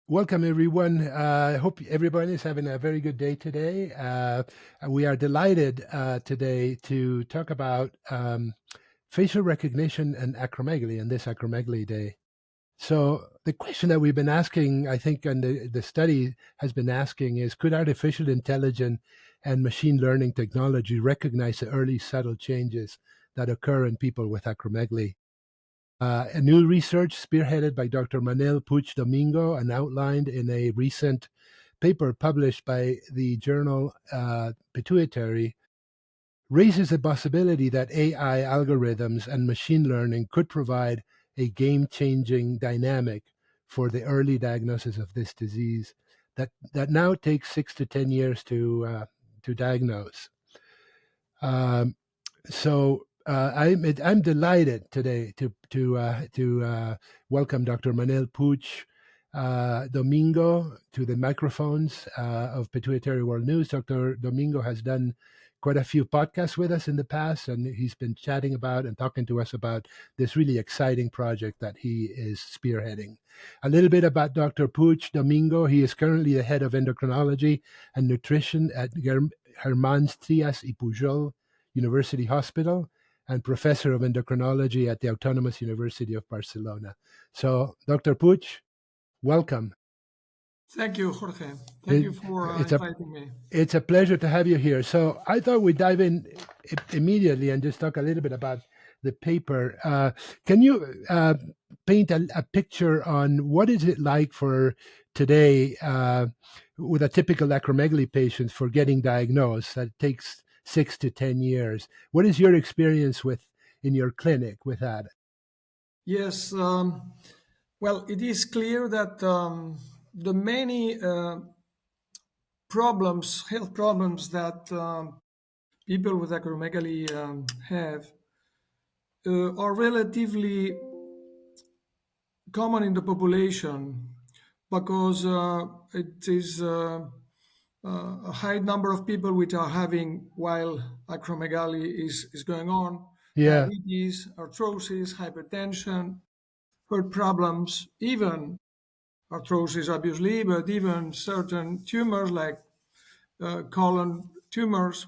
Welcome, everyone. I hope everyone is having a very good day today. We are delighted today to talk about facial recognition and acromegaly on this acromegaly day. So the question that we've been asking, I think, and the study has been asking is, could artificial intelligence and machine learning technology recognize the early subtle changes that occur in people with acromegaly? A new research spearheaded by Dr. Manel Puig Domingo and outlined in a recent paper published by the journal Pituitary raises the possibility that AI algorithms and machine learning could provide a game-changing dynamic for the early diagnosis of this disease that now takes 6 to 10 years to diagnose. I'm delighted today to welcome Dr. Manel Puig Domingo to the microphones of Pituitary World News. Dr. Domingo has done quite a few podcasts with us in the past, and he's been chatting about and talking to us about this really exciting project that he is spearheading. A little bit about Dr. Puig Domingo. He is currently the head of endocrinology and nutrition at Germans Trias y Pujol University Hospital and professor of endocrinology at the Autonomous University of Barcelona. So, Dr. Puig, welcome. Thank you, Jorge. Thank you for inviting me. It's a pleasure to have you here. So I thought we'd dive in immediately and just talk a little bit about the paper. Can you paint a picture on what is it like for today with a typical acromegaly patient for getting diagnosed? That takes 6 to 10 years. What is your experience in your clinic with that? Yes. Well, it is clear that the many health problems that people with acromegaly have are relatively common in the population because it is a high number of people which are having while acromegaly is going on. Yeah. Diabetes, arthrosis, hypertension, heart problems, even arthrosis, obviously, but even certain tumors like colon tumors.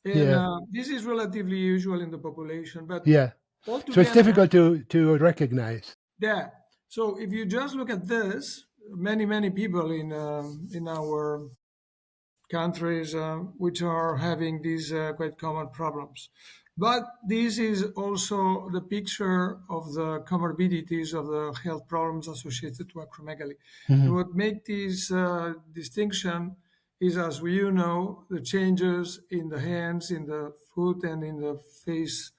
And this is relatively usual in the population. But altogether, so it's difficult to recognize. Yeah. So if you just look at this, many people in our countries which are having these quite common problems. But this is also the picture of the comorbidities of the health problems associated to acromegaly. Mm-hmm. And what makes this distinction is, as you know, the changes in the hands, in the foot, and in the face,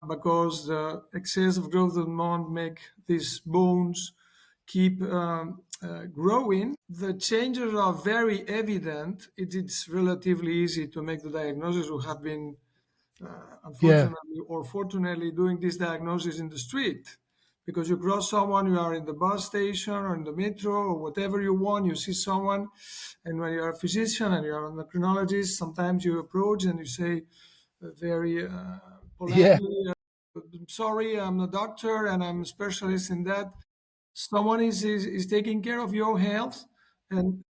because the excessive growth hormone make these bones keep growing. The changes are very evident. It's relatively easy to make the diagnosis. We have been, unfortunately or fortunately, doing this diagnosis in the street. Because you cross someone, you are in the bus station or in the metro or whatever you want, you see someone, and when you are a physician and you are an endocrinologist, sometimes you approach and you say very politely, I'm sorry, I'm a doctor and I'm a specialist in that. Someone is taking care of your health, and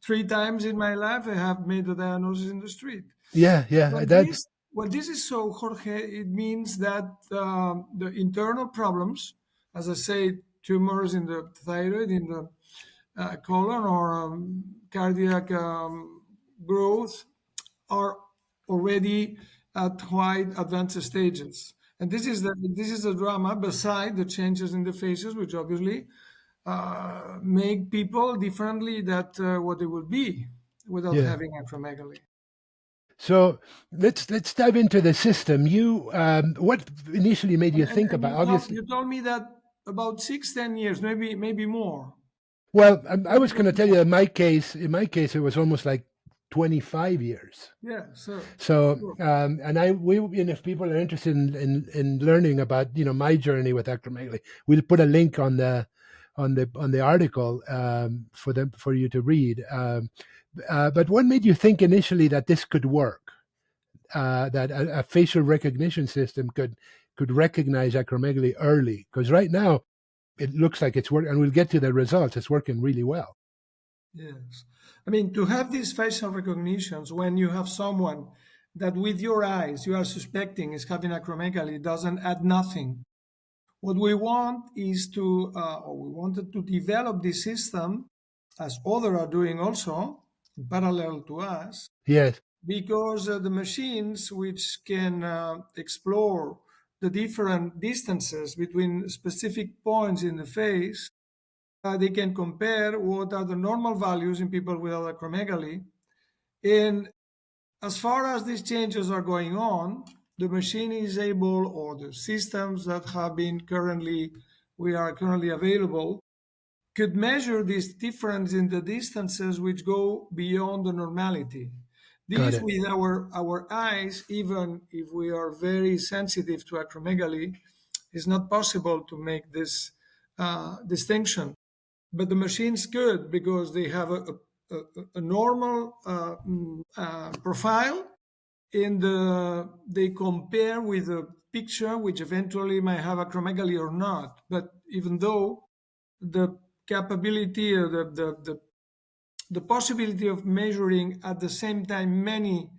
3 times in my life I have made a diagnosis in the street. Well, this is so, Jorge, it means that the internal problems, as I say, tumors in the thyroid, in the colon, or cardiac growth, are already at quite advanced stages. And this is the drama beside the changes in the faces, which obviously make people differently than what they would be without having acromegaly. So let's dive into the system. You, what initially made you think about? Obviously, you told me that about 6-10 years, maybe more. Well, I was going to tell you, in my case, it was almost like 25 years. Yeah, sure. So, and if people are interested in learning about, my journey with acromegaly, we'll put a link on the article for you to read. But what made you think initially that this could work? That a facial recognition system could recognize acromegaly early? Because right now, it looks like it's working, and we'll get to the results. It's working really well. Yes. I mean, to have these facial recognitions when you have someone that with your eyes you are suspecting is having acromegaly doesn't add nothing. What we want is or we wanted to develop this system, as others are doing also, in parallel to us, Yes. because the machines which can explore the different distances between specific points in the face, they can compare what are the normal values in people without acromegaly. And as far as these changes are going on, the machine is able, or the systems that have been we are currently available, could measure this difference in the distances which go beyond the normality. Got This it. with our eyes, even if we are very sensitive to acromegaly, is not possible to make this distinction. But the machines could, because they have a normal profile, and they compare with a picture which eventually might have acromegaly or not. But even though the capability or the possibility of measuring at the same time many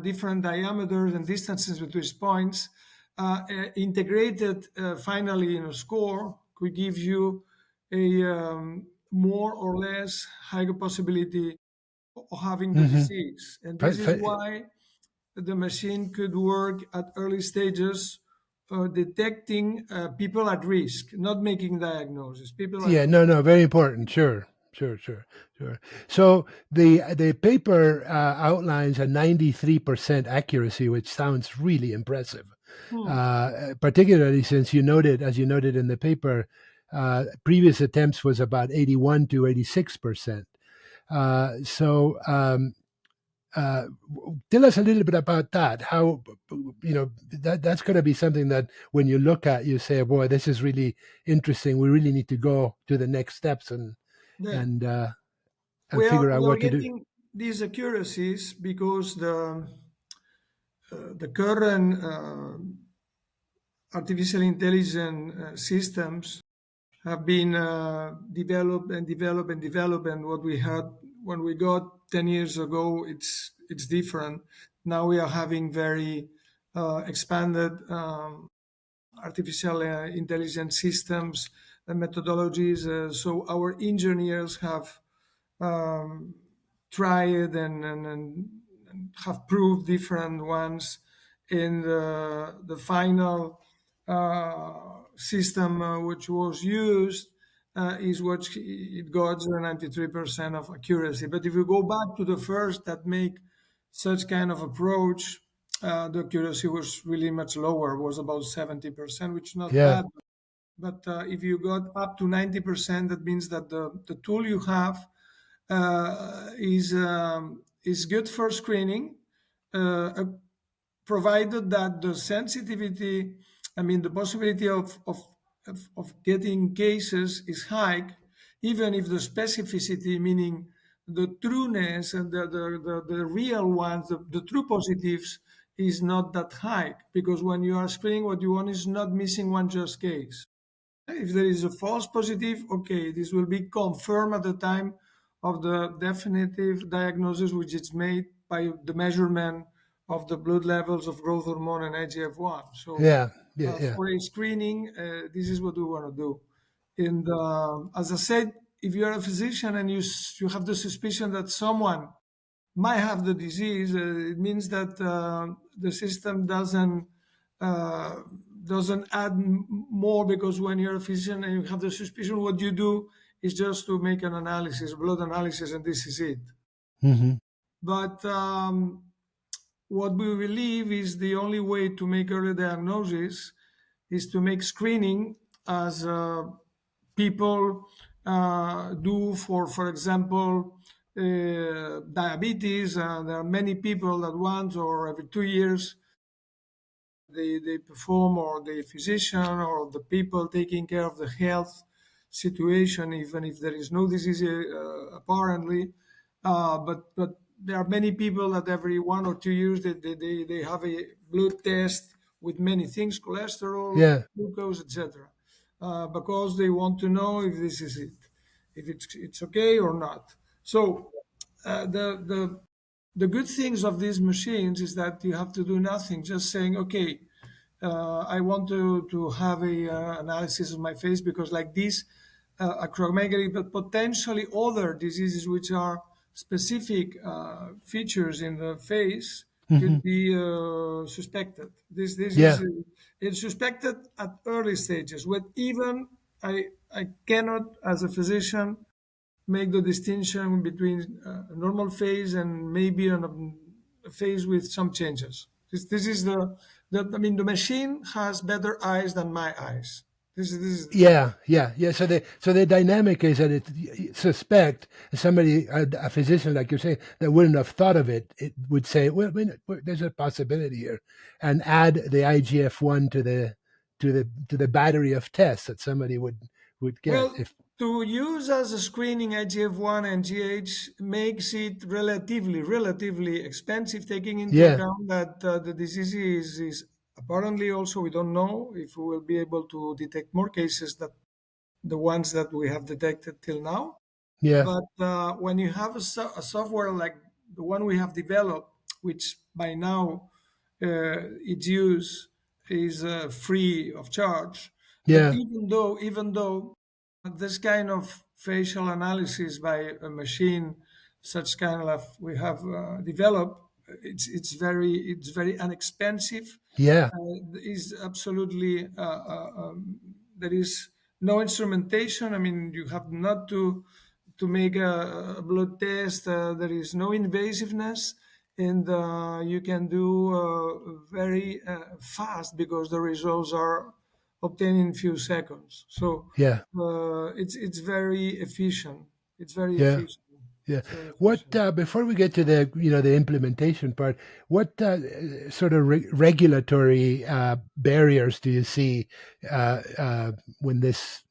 different diameters and distances between points integrated finally in a score could give you a more or less higher possibility of having the Hmm. disease. And this is why the machine could work at early stages, detecting people at risk, not making diagnosis, people at Yeah, risk. no, no, very important. Sure, sure, sure, sure. So the paper outlines a 93% accuracy, which sounds really impressive. Hmm. Particularly since you noted, as you noted in the paper, previous attempts was about 81 to 86%. Uh, tell us a little bit about that. How, that's going to be something that when you look at, you say, "Boy, this is really interesting. We really need to go to the next steps Yeah. and uh, and figure out We are what to do." getting these accuracies because the current artificial intelligence systems have been developed and developed and developed. And what we had when we got 10 years ago, it's different. Now we are having very expanded artificial intelligence systems and methodologies. So our engineers have um, tried and have proved different ones. In the final system which was used is what it got 93% of accuracy. But if you go back to the first that make such kind of approach, the accuracy was really much lower, was about 70%, which is not Yeah. bad. But if you got up to 90%, that means that the tool you have is good for screening, uh, provided that the sensitivity, I mean, the possibility of getting cases is high, even if the specificity, meaning the trueness and the real ones, the true positives, is not that high. Because when you are screening, what you want is not missing one just case. If there is a false positive, okay, this will be confirmed at the time of the definitive diagnosis, which is made by the measurement of the blood levels of growth hormone and IGF-1. So, Yeah. Yeah. Yeah. for a screening, this is what we want to do. And as I said, if you are a physician and you have the suspicion that someone might have the disease, it means that the system uh, doesn't add more, because when you're a physician and you have the suspicion, what you do is just to make an analysis, blood analysis, and this is it. Hmm. But what we believe is the only way to make early diagnosis is to make screening as people do for example, diabetes. There are many people that once or every 2 years they perform, or the physician or the people taking care of the health situation, even if there is no disease apparently. But there are many people that every 1 or 2 years they have a blood test with many things, cholesterol, Yeah. glucose, etc., because they want to know if this is it, if it's okay or not. So the good things of these machines is that you have to do nothing, just saying, okay, I want to have a analysis of my face because like this acromegaly, but potentially other diseases which are specific features in the face Hmm. could be suspected. This is Yeah. it's suspected at early stages. But even I cannot, as a physician, make the distinction between a normal phase and maybe a phase with some changes. This is I mean, the machine has better eyes than my eyes. This is the difference. Yeah, yeah, yeah. So the dynamic is that suspect somebody, a physician like you're saying, that wouldn't have thought of it. It would say, well, there's a possibility here, and add the IGF-1 to the battery of tests that somebody would get. Well, If to use as a screening IGF-1 and GH makes it relatively expensive, taking into Yeah, account that the disease is apparently also we don't know if we will be able to detect more cases than the ones that we have detected till now. yeah, But when you have a software like the one we have developed, which by now its use is free of charge, but yeah, even though this kind of facial analysis by a machine, such kind of we have developed, it's very inexpensive. yeah, Is absolutely there is no instrumentation. I mean, you have not to make a blood test. There is no invasiveness, and you can do very fast because the results are obtained in few seconds. So yeah, it's very efficient. It's very yeah. efficient. Yeah. It's very What efficient. before we get to the implementation part, what sort of regulatory barriers do you see when this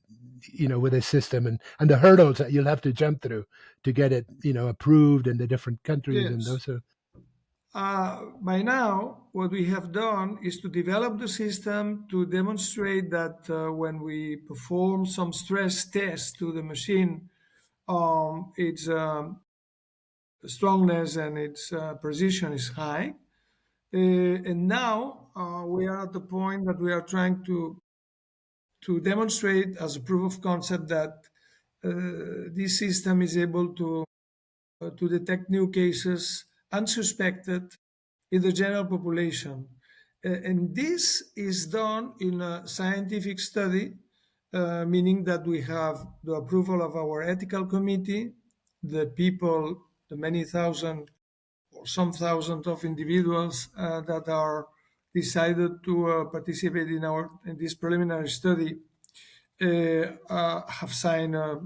with this system, and the hurdles that you'll have to jump through to get it approved in the different countries and Yes. those sort By now, what we have done is to develop the system to demonstrate that when we perform some stress tests to the machine, its strongness and its precision is high. And now we are at the point that we are trying to demonstrate as a proof of concept that this system is able to detect new cases unsuspected in the general population. And this is done in a scientific study, meaning that we have the approval of our ethical committee, the people, the many thousand or some thousand of individuals that are decided to participate in this preliminary study have signed a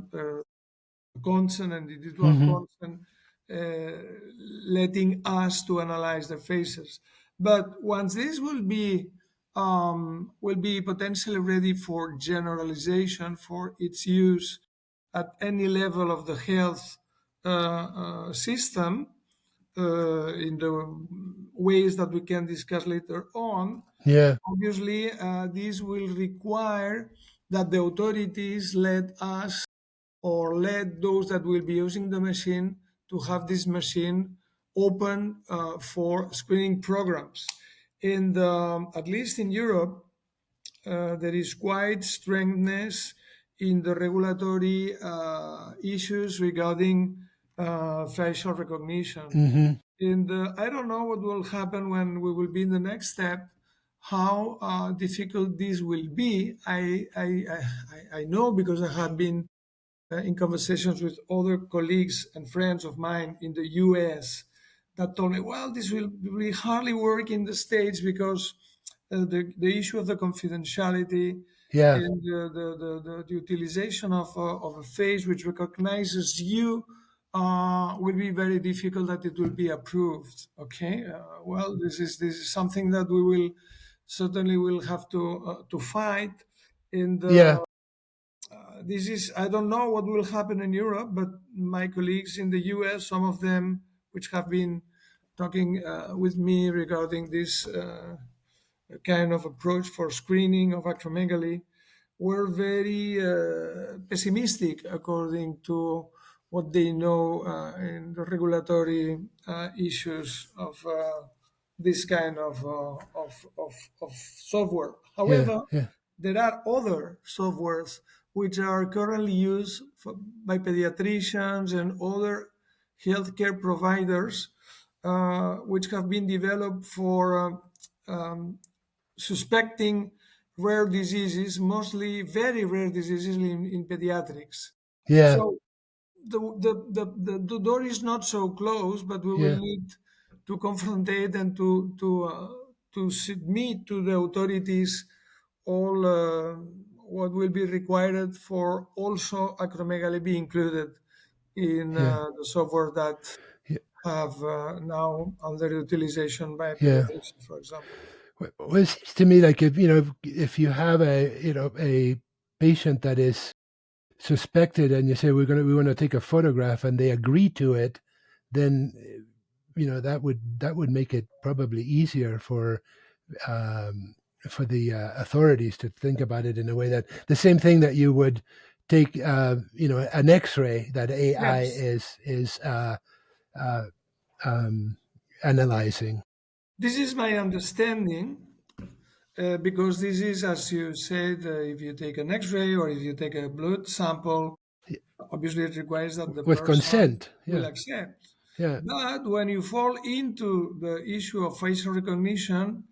consent and individual of. consent, letting us to analyze the faces. But once this will be potentially ready for generalization for its use at any level of the health system, in the ways that we can discuss later on. Yeah. Obviously, this will require that the authorities let us or let those that will be using the machine to have this machine open for screening programs. And at least in Europe, there is quite strictness in the regulatory issues regarding facial recognition. Hmm. And I don't know what will happen when we will be in the next step, how difficult this will be. I know because I have been in conversations with other colleagues and friends of mine in the US that told me, well, this will really hardly work in the States because the issue of the confidentiality Yeah. and the utilization of a face which recognizes you will be very difficult that it will be approved. Okay, well, this is something that we will certainly will have to fight. And Yeah. this is I don't know what will happen in Europe, but my colleagues in the US, some of them which have been talking with me regarding this kind of approach for screening of acromegaly, were very pessimistic according to what they know in the regulatory issues of this kind of software. Yeah. However, Yeah. there are other softwares which are currently used by pediatricians and other healthcare providers, which have been developed for suspecting rare diseases, mostly very rare diseases in pediatrics. Yeah. So the door is not so close, but we will Yeah. need to confront it and to submit to the authorities all what will be required for also acromegaly be included in Yeah. the software that Yeah. have now under utilization by Yeah. pediatricians, for example. Well, it seems to me like if if you have a patient that is suspected and you say we want to take a photograph and they agree to it, then that would make it probably easier um, for the authorities to think about it in a way that the same thing that you would take an X-ray that AI Yes, is uh, um, analyzing. this is my understanding. Because this is, as you said, if you take an X-ray or if you take a blood sample, obviously it requires that the With person consent. will Yeah. accept. Yeah. But when you fall into the issue of facial recognition,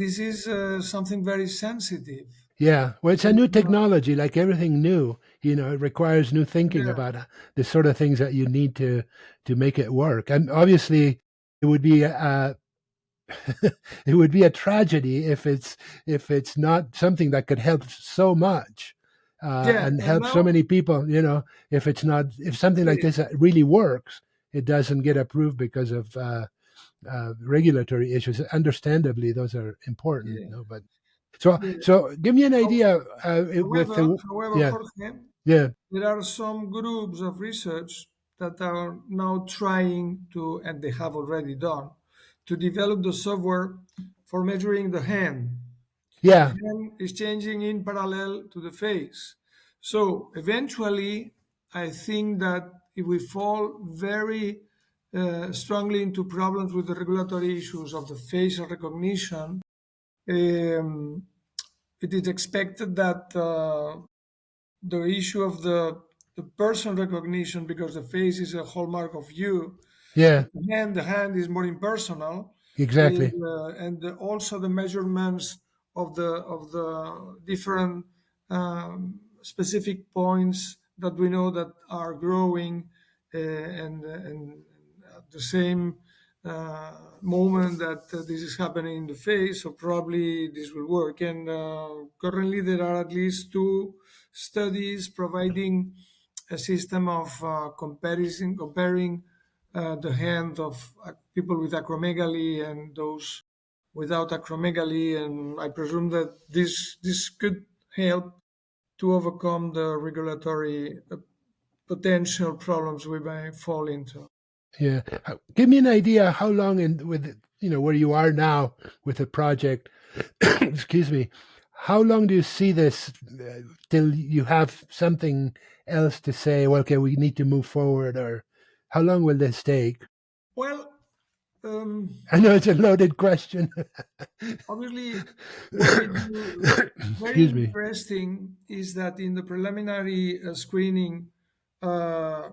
this is something very sensitive. Yeah, well, it's a It's new not- technology, like everything new. It requires new thinking yeah, about the sort of things that you need to make it work. And obviously, it would be it would be a tragedy if it's not something that could help so much yeah, and and help so now many people. If something like yeah, this really works, it doesn't get approved because of regulatory issues. Understandably, those are important. yeah, But so yeah. so give me an How- idea with However, the yeah, Jorge, yeah, there are some groups of research that are now trying to, and they have already done, to develop the software for measuring the hand. The yeah, hand is changing in parallel to the face. So eventually, I think that if we fall very strongly into problems with the regulatory issues of the facial recognition, um, it is expected that the issue of the person recognition, because the face is a hallmark of you, yeah, but the hand is more impersonal, is, exactly. also the measurements of the different specific points that we know that are growing and at the same moment that this is happening in the face, so probably this will work. And currently, there are at least two studies providing a system of comparing the hand of people with acromegaly and those without acromegaly, and I presume that this could help to overcome the regulatory potential problems we may fall into. Yeah, give me an idea how long in with where you are now with the project. Excuse me. How long do you see this till you have something else to say? Well, okay, we need to move forward, or how long will this take? Well, um, I know it's a loaded question. obviously, what we do very Excuse me. interesting is that in the preliminary screening uh,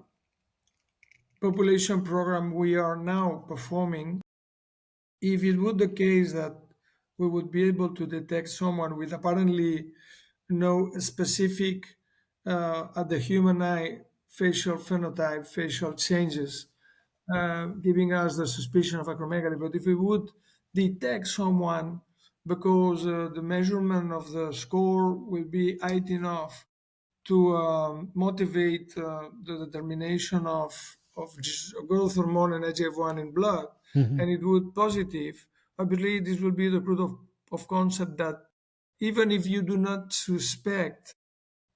population program we are now performing, if it would the case that we would be able to detect someone with apparently no specific at the human eye facial phenotype, facial changes, giving us the suspicion of acromegaly. But if we would detect someone because the measurement of the score will be high enough to motivate the determination of growth hormone and IGF-1 in blood, Mhm. and it would positive, I believe this will be the proof of concept that even if you do not suspect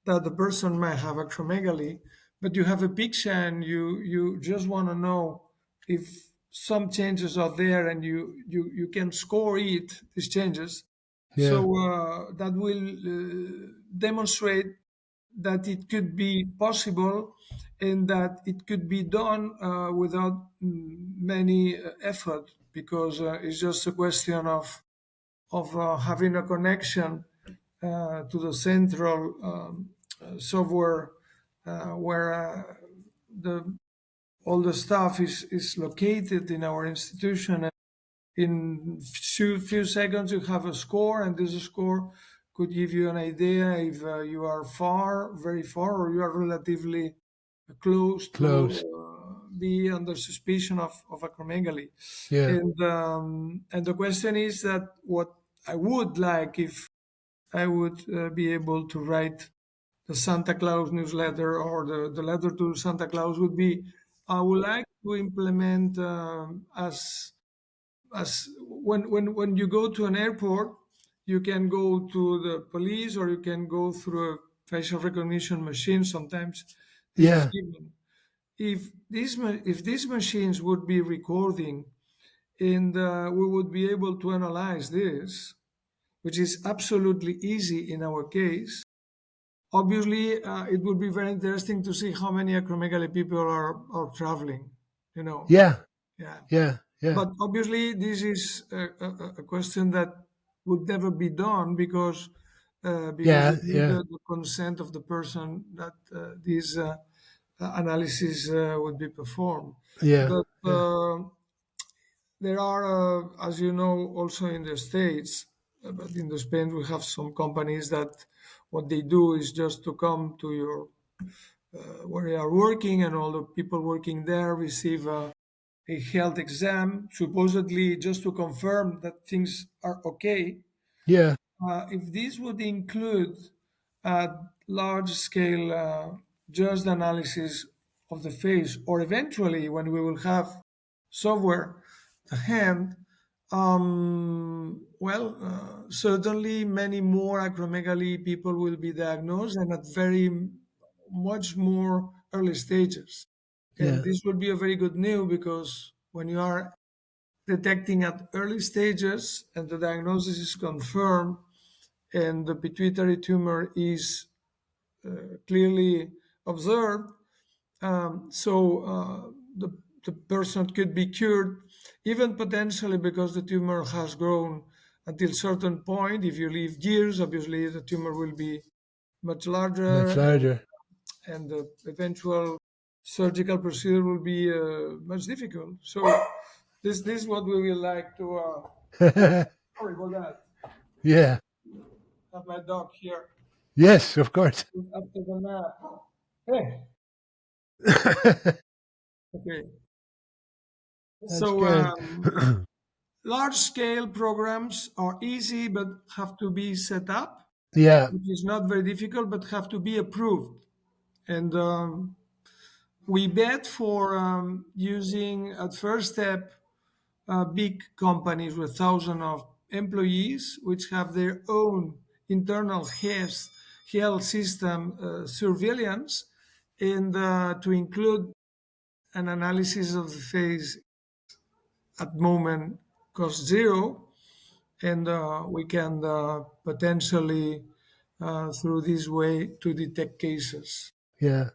that the person might have acromegaly, but you have a picture and you just want to know if some changes are there and you can score it, these changes. So Yeah, that will demonstrate that it could be possible and that it could be done without many effort, because it's just a question of having a connection to the central software where the all the stuff is located in our institution. In few seconds you have a score, and this score could give you an idea if you are far, very far, or you are relatively close to Close. be under suspicion of acromegaly. Yeah. And the question is that what I would like, if I would be able to write the Santa Claus newsletter, or the letter to Santa Claus, would be, I would like to implement as when you go to an airport, you can go to the police, or you can go through a facial recognition machine. Sometimes this is Yeah. given. If these machines would be recording, and we would be able to analyze this, which is absolutely easy in our case. Obviously, it would be very interesting to see how many acromegaly people are traveling. You know, Yeah. yeah. Yeah. Yeah. But obviously, this is a question that would never be done, because Yeah. you need Yeah. the consent of the person that this analysis would be performed. Yeah. But Yeah. there are, as you know, also in the States, but in the Spain, we have some companies that what they do is just to come to your where you are working, and all the people working there receive a health exam, supposedly just to confirm that things are okay. Yeah. If this would include a large scale just analysis of the face, or eventually when we will have software to hand, certainly many more acromegaly people will be diagnosed, and at very much more early stages. And Yeah. this would be a very good news, because when you are detecting at early stages and the diagnosis is confirmed, and the pituitary tumor is clearly observed, the person could be cured, even potentially because the tumor has grown until certain point. If you live years, obviously the tumor will be much larger, Much larger. and the eventual surgical procedure will be much difficult. So this is what we will like to. Sorry about that. Yeah. Have my dog here Yes, of course. after the nap. Hey, okay. That's So good. large scale programs are easy, but have to be set up, Yeah. which is not very difficult, but have to be approved. And we bet for using at first step big companies with thousands of employees, which have their own internal health system surveillance, and to include an analysis of the face at moment cost zero, and we can potentially through this way to detect cases. Yeah.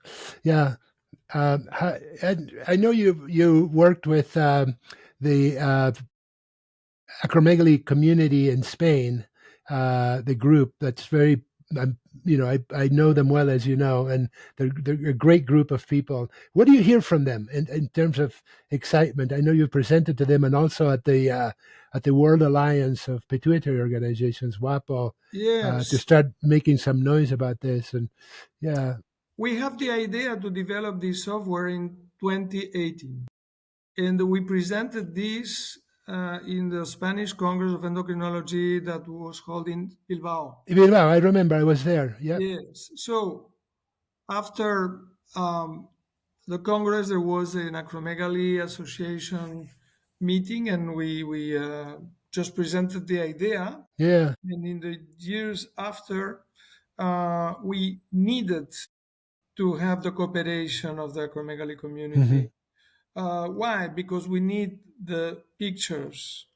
Yeah. And I know you worked with the acromegaly community in Spain, the group that's very, I know them well, as you know, and they're a great group of people. What do you hear from them in terms of excitement? I know you presented to them, and also at the World Alliance of Pituitary Organizations, WAPO, to Yes, start making some noise about this. And yeah, we have the idea to develop this software in 2018, and we presented this in the Spanish Congress of Endocrinology that was held in Bilbao. Bilbao, I remember I was there. Yeah, Yes. So after the Congress, there was an acromegaly association meeting, and we just presented the idea. yeah, And in the years after, we needed to have the cooperation of the acromegaly hmm, community. Why? Because we need the pictures.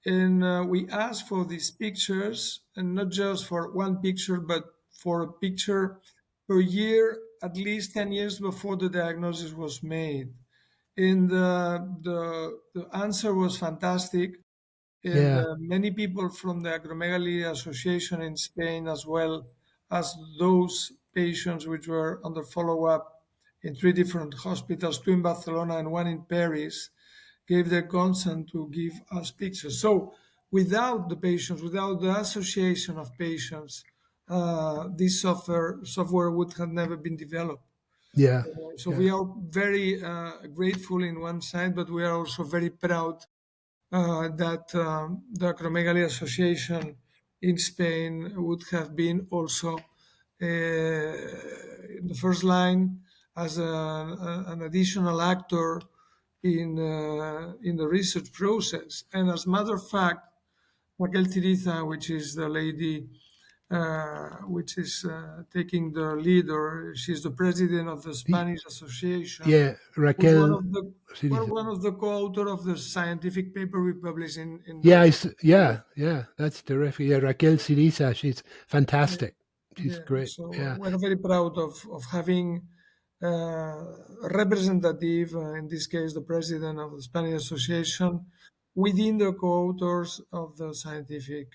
And we ask for these pictures, and not just for one picture, but for a picture per year at least 10 years before the diagnosis was made. And the answer was fantastic. And Yeah. many people from the Acromegaly Association in Spain, as well as those patients which were under follow-up in 3 different hospitals, 2 in Barcelona and 1 in Paris, gave their consent to give us pictures. So without the patients, without the association of patients, this software would have never been developed. Yeah. So Yeah. we are very grateful in one side, but we are also very proud that the Acromegaly Association in Spain would have been also in the first line as an additional actor in the research process. And as a matter of fact, Raquel Tiriza, which is the lady which is taking the lead, or she's the president of the Y- Spanish Association, Yeah. was one Raquel. of the Siriza. one of the co-author of the scientific paper we published in Yeah. the Yeah. Yeah. That's terrific. Yeah. Raquel Siriza. She's yeah, fantastic. She's yeah. great. So Yeah. we're very proud of having a representative, in this case the president of the Spanish Association, within the co-authors of the scientific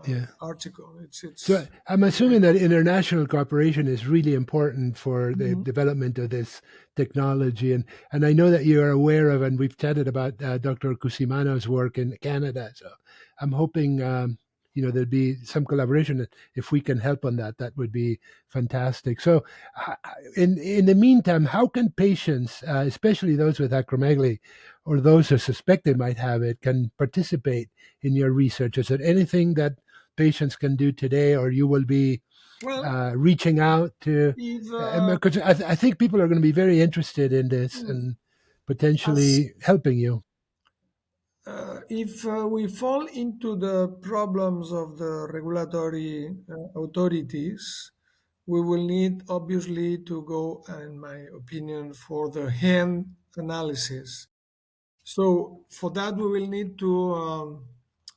Yeah. article. So It's I'm assuming that international cooperation is really important for the Mhm. development of this technology, and I know that you are aware of, and we've chatted about Dr. Cusimano's work in Canada. So I'm hoping there'd be some collaboration. If we can help on that, that would be fantastic. So in the meantime, how can patients, especially those with acromegaly or those who suspect they might have it, can participate in your research? Is there anything that patients can do today, or you will be Well, reaching out to? if Because I think people are going to be very interested in this and as potentially helping you. if we fall into the problems of the regulatory authorities, we will need obviously to go, in my opinion, for the hand analysis. So for that, we will need to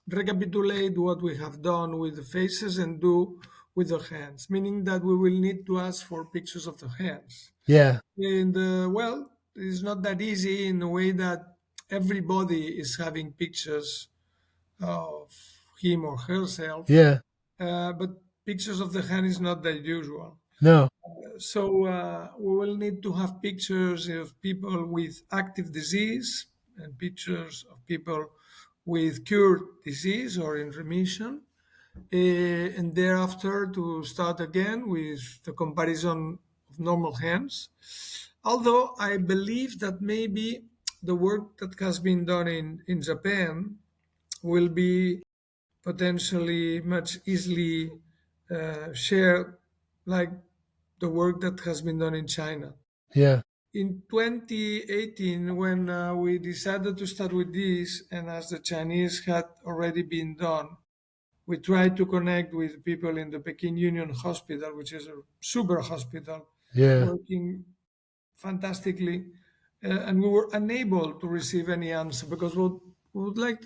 recapitulate what we have done with the faces and do with the hands, meaning that we will need to ask for pictures of the hands. Yeah, And well, it's not that easy in a way that everybody is having pictures of him or herself, yeah, but pictures of the hand is not that usual. no, So we will need to have pictures of people with active disease and pictures of people with cured disease or in remission. And thereafter to start again with the comparison of normal hands. Although I believe that maybe the work that has been done in Japan will be potentially much easily shared, like the work that has been done in China. yeah, In 2018, when we decided to start with this, and as the Chinese had already been done, we tried to connect with people in the Peking Union Hospital, which is a super hospital, yeah, working fantastically, and we were unable to receive any answer because what we would like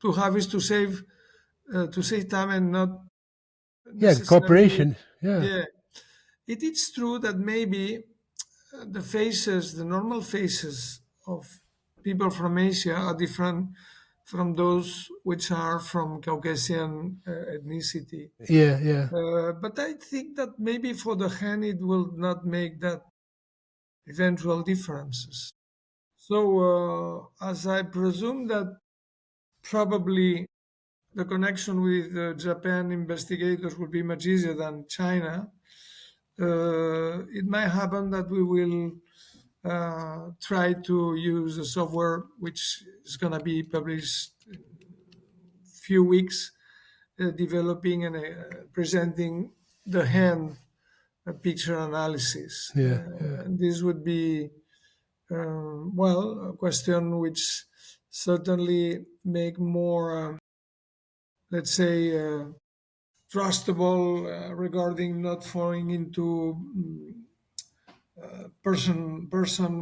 to have is to save time and not yeah. necessarily. Cooperation. Yeah, Yeah, it is true that maybe the faces, the normal faces of people from Asia are different from those which are from Caucasian ethnicity. yeah, yeah, But I think that maybe for the hand it will not make that eventual differences. So, as I presume that probably the connection with Japan investigators will be much easier than China, it might happen that we will try to use a software which is going to be published in a few weeks, developing and presenting the hand picture analysis. yeah, yeah, And this would be, well, a question which certainly make more, let's say, trustable regarding not falling into person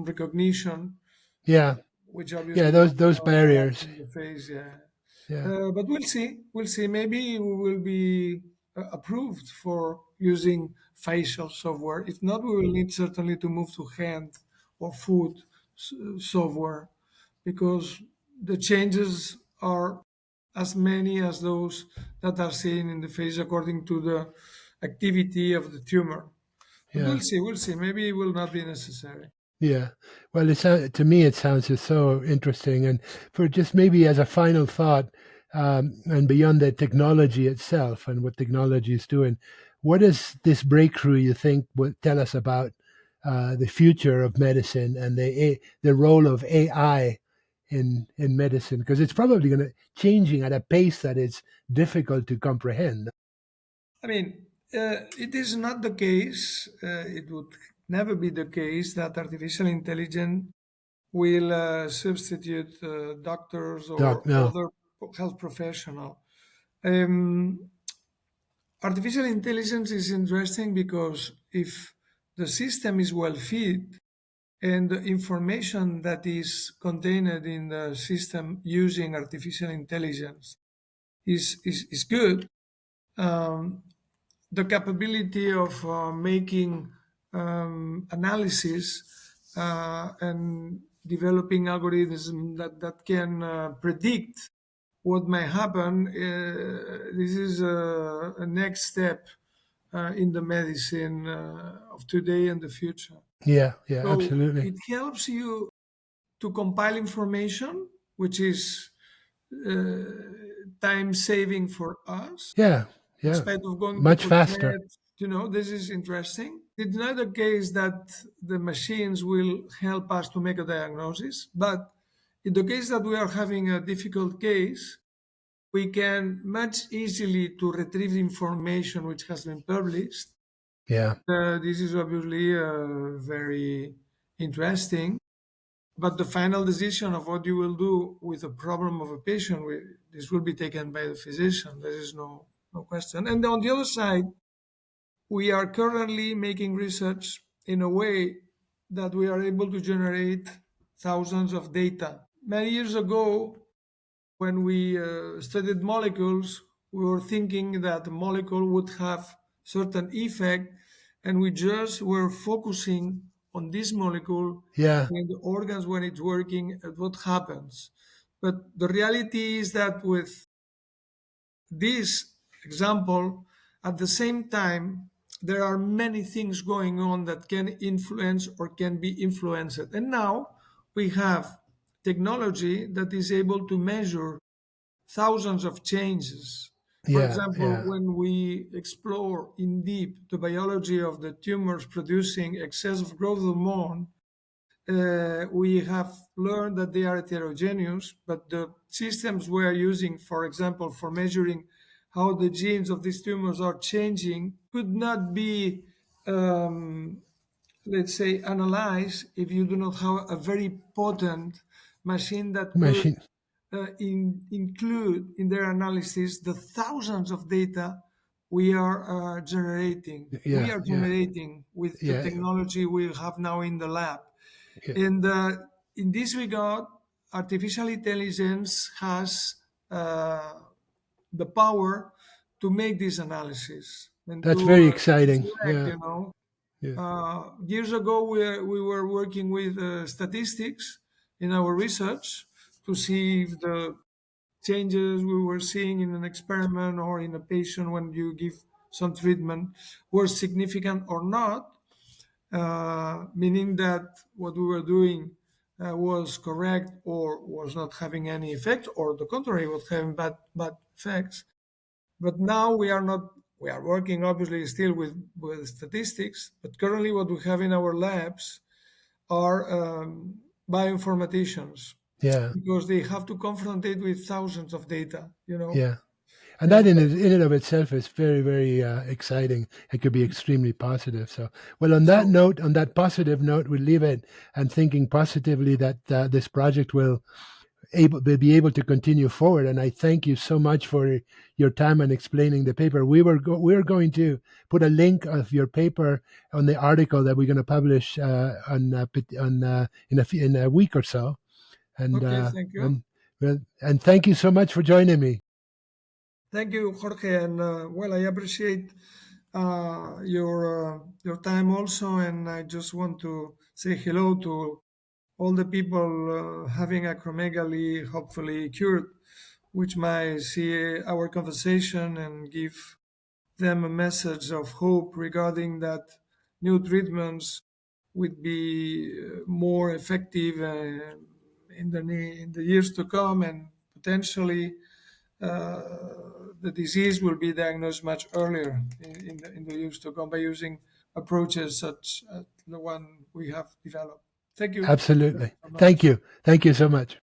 recognition, yeah, which yeah. obviously we Those cannot have barriers. in the face. Yeah. Yeah, But we'll see. We'll see. Maybe we will be approved for using facial software. If not, we will need certainly to move to hand or foot software, because the changes are as many as those that are seen in the face according to the activity of the tumor. But Yeah. we'll see. Maybe it will not be necessary. Yeah. Well, to me, it sounds just so interesting. And for just maybe as a final thought, and beyond the technology itself and what technology is doing, what does this breakthrough you think would tell us about the future of medicine and the role of AI in medicine? Because it's probably going to changing at a pace that is difficult to comprehend. I mean, it is not the case, it would never be the case that artificial intelligence will substitute doctors or Doc, no. other health professional. Um, Artificial intelligence is interesting because if the system is well fit and the information that is contained in the system using artificial intelligence is good, um, the capability of making analysis and developing algorithms that can predict what may happen, this is a next step in the medicine of today and the future. Yeah, yeah, So absolutely. it helps you to compile information, which is uh, time saving for us, Yeah, yeah. instead of going to Much faster. PubMed. This is interesting. It's not the case that the machines will help us to make a diagnosis, but in the case that we are having a difficult case, we can much easily to retrieve information which has been published. Yeah, This is obviously very interesting, but the final decision of what you will do with the problem of a patient, this will be taken by the physician. There is no question. And on the other side, we are currently making research in a way that we are able to generate thousands of data. Many years ago, when we studied molecules, we were thinking that a molecule would have certain effect, and we just were focusing on this molecule yeah, and the organs when it's working and what happens. But the reality is that with this example, at the same time, there are many things going on that can influence or can be influenced. And now we have technology that is able to measure thousands of changes. For yeah, example, yeah, when we explore in deep the biology of the tumors producing excessive growth hormone, we have learned that they are heterogeneous, but the systems we are using, for example, for measuring how the genes of these tumors are changing, could not be, let's say, analyzed if you do not have a very potent machine that could machine. include in their analysis the thousands of data we are generating. We Yeah, are yeah, generating with the yeah, technology we have now in the lab. yeah. And in this regard, artificial intelligence has uh, the power to make this analysis and That's very to exciting. select, Yeah, yeah, years ago, we were working with statistics in our research to see if the changes we were seeing in an experiment or in a patient when you give some treatment were significant or not, meaning that what we were doing was correct or was not having any effect, or the contrary, was having bad effects. But now we are not. We are working obviously still with statistics, but currently what we have in our labs are bioinformaticians, yeah, because they have to confront it with thousands of data, yeah. And that and in and of itself is very, very exciting. It could be extremely positive. So, well, on that so note, on that positive note, we'll leave it and thinking positively that this project will be able to continue forward. And I thank you so much for your time and explaining the paper. We're going to put a link of your paper on the article that we're going to publish in a week or so. And okay, thank you. and thank you so much for joining me. Thank you, Jorge. And well, I appreciate your time also, and I just want to say hello to all the people having acromegaly, hopefully cured, which might see our conversation and give them a message of hope regarding that new treatments would be more effective in the years to come, and potentially the disease will be diagnosed much earlier in the years to come by using approaches such as the one we have developed. Thank you Absolutely. so much. Thank you. Thank you so much.